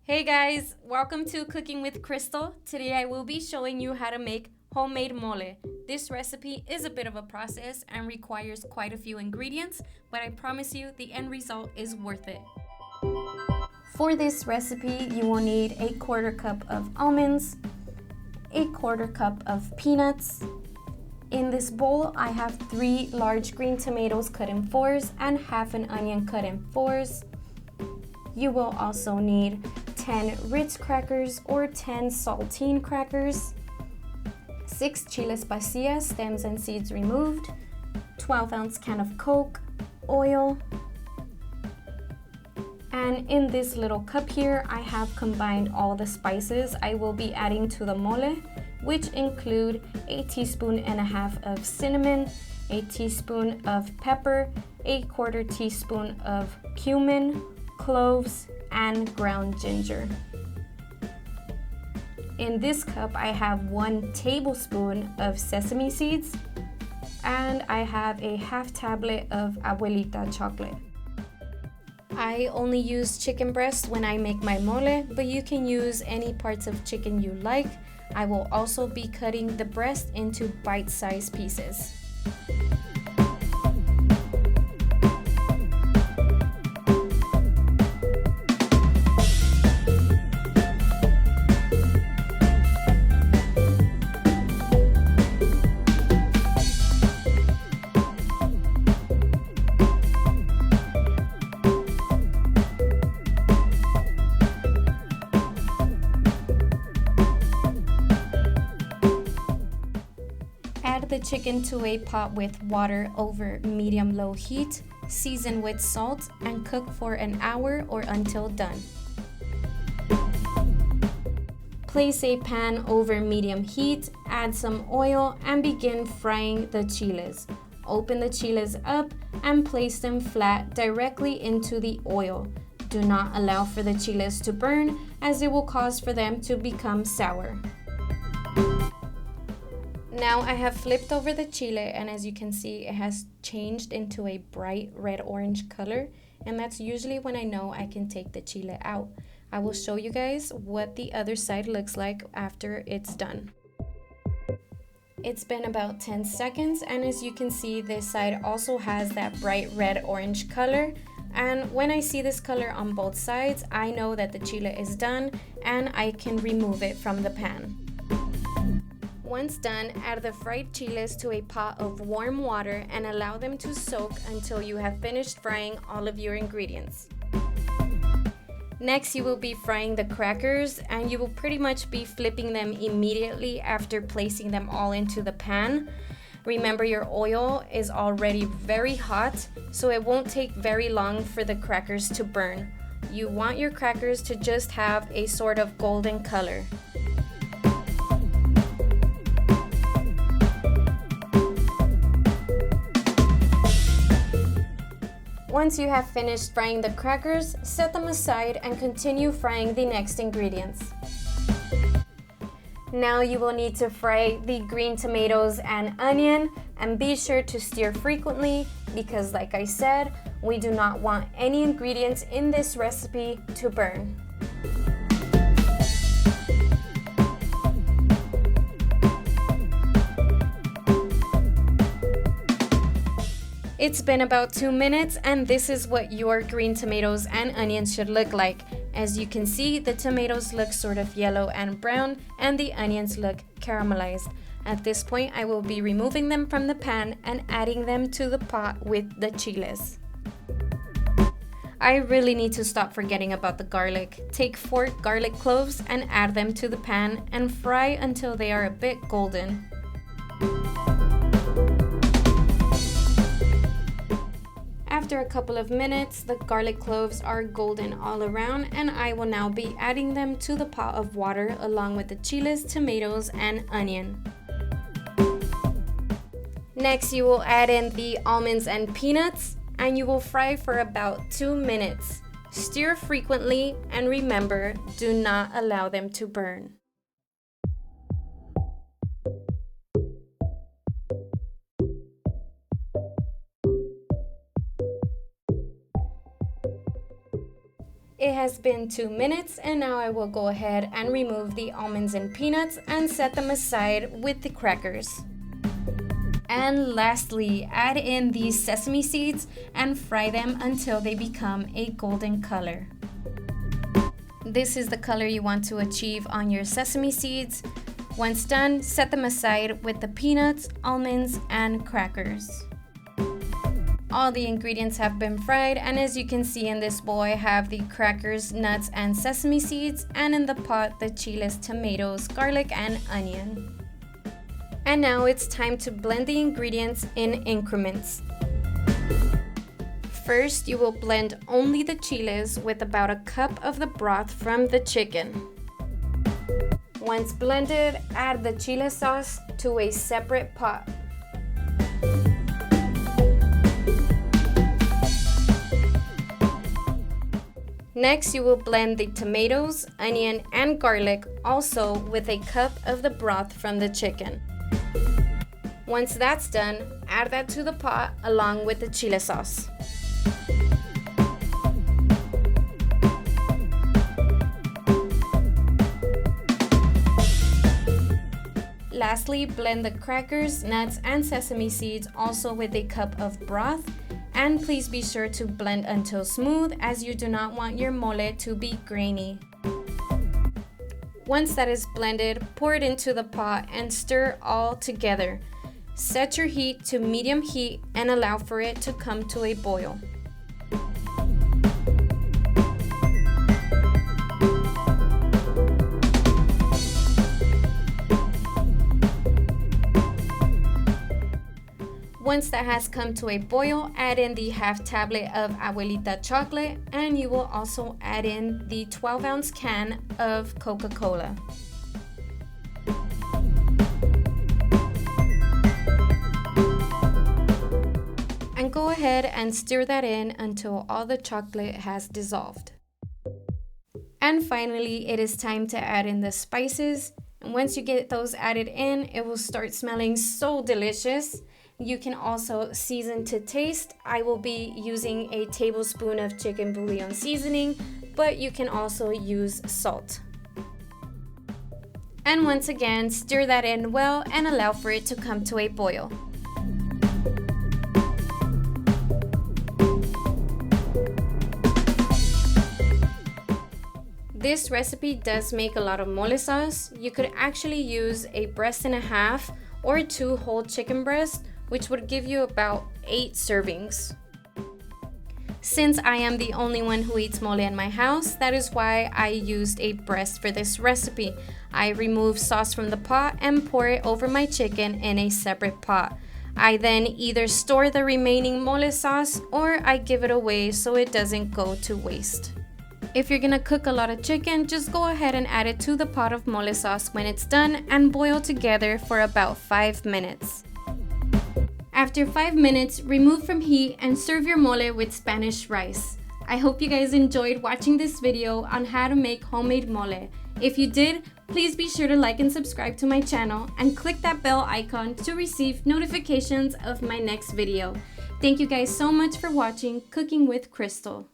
Hey guys, welcome to Cooking with Crystal. Today I will be showing you how to make homemade mole. This recipe is a bit of a process and requires quite a few ingredients, but I promise you the end result is worth it. For this recipe, you will need a quarter cup of almonds, a quarter cup of peanuts. In this bowl, I have 3 large green tomatoes cut in 4s and half an onion cut in 4s. You will also need 10 Ritz crackers or 10 Saltine crackers, 6 Chiles Pasilla stems and seeds removed, 12-ounce can of Coke, oil, and in this little cup here, I have combined all the spices I will be adding to the mole, which include a teaspoon and a half of cinnamon, a teaspoon of pepper, a quarter teaspoon of cumin, cloves, and ground ginger. In this cup, I have 1 tablespoon of sesame seeds, and I have a half tablet of Abuelita chocolate. I only use chicken breast when I make my mole, but you can use any parts of chicken you like. I will also be cutting the breast into bite-sized pieces. Add the chicken to a pot with water over medium-low heat, season with salt, and cook for an hour or until done. Place a pan over medium heat, add some oil, and begin frying the chiles. Open the chiles up and place them flat directly into the oil. Do not allow for the chiles to burn, as it will cause for them to become sour. Now I have flipped over the chile, and as you can see, it has changed into a bright red-orange color, and that's usually when I know I can take the chile out. I will show you guys what the other side looks like after it's done. It's been about 10 seconds, and as you can see, this side also has that bright red-orange color. And when I see this color on both sides, I know that the chile is done and I can remove it from the pan. Once done, add the fried chiles to a pot of warm water and allow them to soak until you have finished frying all of your ingredients. Next, you will be frying the crackers, and you will pretty much be flipping them immediately after placing them all into the pan. Remember, your oil is already very hot, so it won't take very long for the crackers to burn. You want your crackers to just have a sort of golden color. Once you have finished frying the crackers, set them aside and continue frying the next ingredients. Now you will need to fry the green tomatoes and onion, and be sure to stir frequently because, like I said, we do not want any ingredients in this recipe to burn. It's been about 2 minutes, and this is what your green tomatoes and onions should look like. As you can see, the tomatoes look sort of yellow and brown, and the onions look caramelized. At this point, I will be removing them from the pan and adding them to the pot with the chiles. I really need to stop forgetting about the garlic. Take 4 garlic cloves and add them to the pan and fry until they are a bit golden. After a couple of minutes, the garlic cloves are golden all around, and I will now be adding them to the pot of water along with the chiles, tomatoes, and onion. Next, you will add in the almonds and peanuts, and you will fry for about 2 minutes. Stir frequently, and remember, do not allow them to burn. It has been 2 minutes, and now I will go ahead and remove the almonds and peanuts and set them aside with the crackers. And lastly, add in the sesame seeds and fry them until they become a golden color. This is the color you want to achieve on your sesame seeds. Once done, set them aside with the peanuts, almonds, and crackers. All the ingredients have been fried, and as you can see in this bowl, I have the crackers, nuts, and sesame seeds, and in the pot, the chiles, tomatoes, garlic, and onion. And now it's time to blend the ingredients in increments. First, you will blend only the chiles with about a cup of the broth from the chicken. Once blended, add the chile sauce to a separate pot. Next, you will blend the tomatoes, onion, and garlic also with a cup of the broth from the chicken. Once that's done, add that to the pot along with the chile sauce. Lastly, blend the crackers, nuts, and sesame seeds also with a cup of broth. And please be sure to blend until smooth, as you do not want your mole to be grainy. Once that is blended, pour it into the pot and stir all together. Set your heat to medium heat and allow for it to come to a boil. Once that has come to a boil, add in the half tablet of Abuelita chocolate, and you will also add in the 12-ounce can of Coca-Cola. And go ahead and stir that in until all the chocolate has dissolved. And finally, it is time to add in the spices. And once you get those added in, it will start smelling so delicious. You can also season to taste. I will be using a tablespoon of chicken bouillon seasoning, but you can also use salt. And once again, stir that in well and allow for it to come to a boil. This recipe does make a lot of mole sauce. You could actually use a breast and a half or 2 whole chicken breasts, which would give you about 8 servings. Since I am the only one who eats mole in my house, that is why I used a breast for this recipe. I remove sauce from the pot and pour it over my chicken in a separate pot. I then either store the remaining mole sauce or I give it away so it doesn't go to waste. If you're gonna cook a lot of chicken, just go ahead and add it to the pot of mole sauce when it's done and boil together for about 5 minutes. After 5 minutes, remove from heat and serve your mole with Spanish rice. I hope you guys enjoyed watching this video on how to make homemade mole. If you did, please be sure to like and subscribe to my channel and click that bell icon to receive notifications of my next video. Thank you guys so much for watching Cooking with Crystal.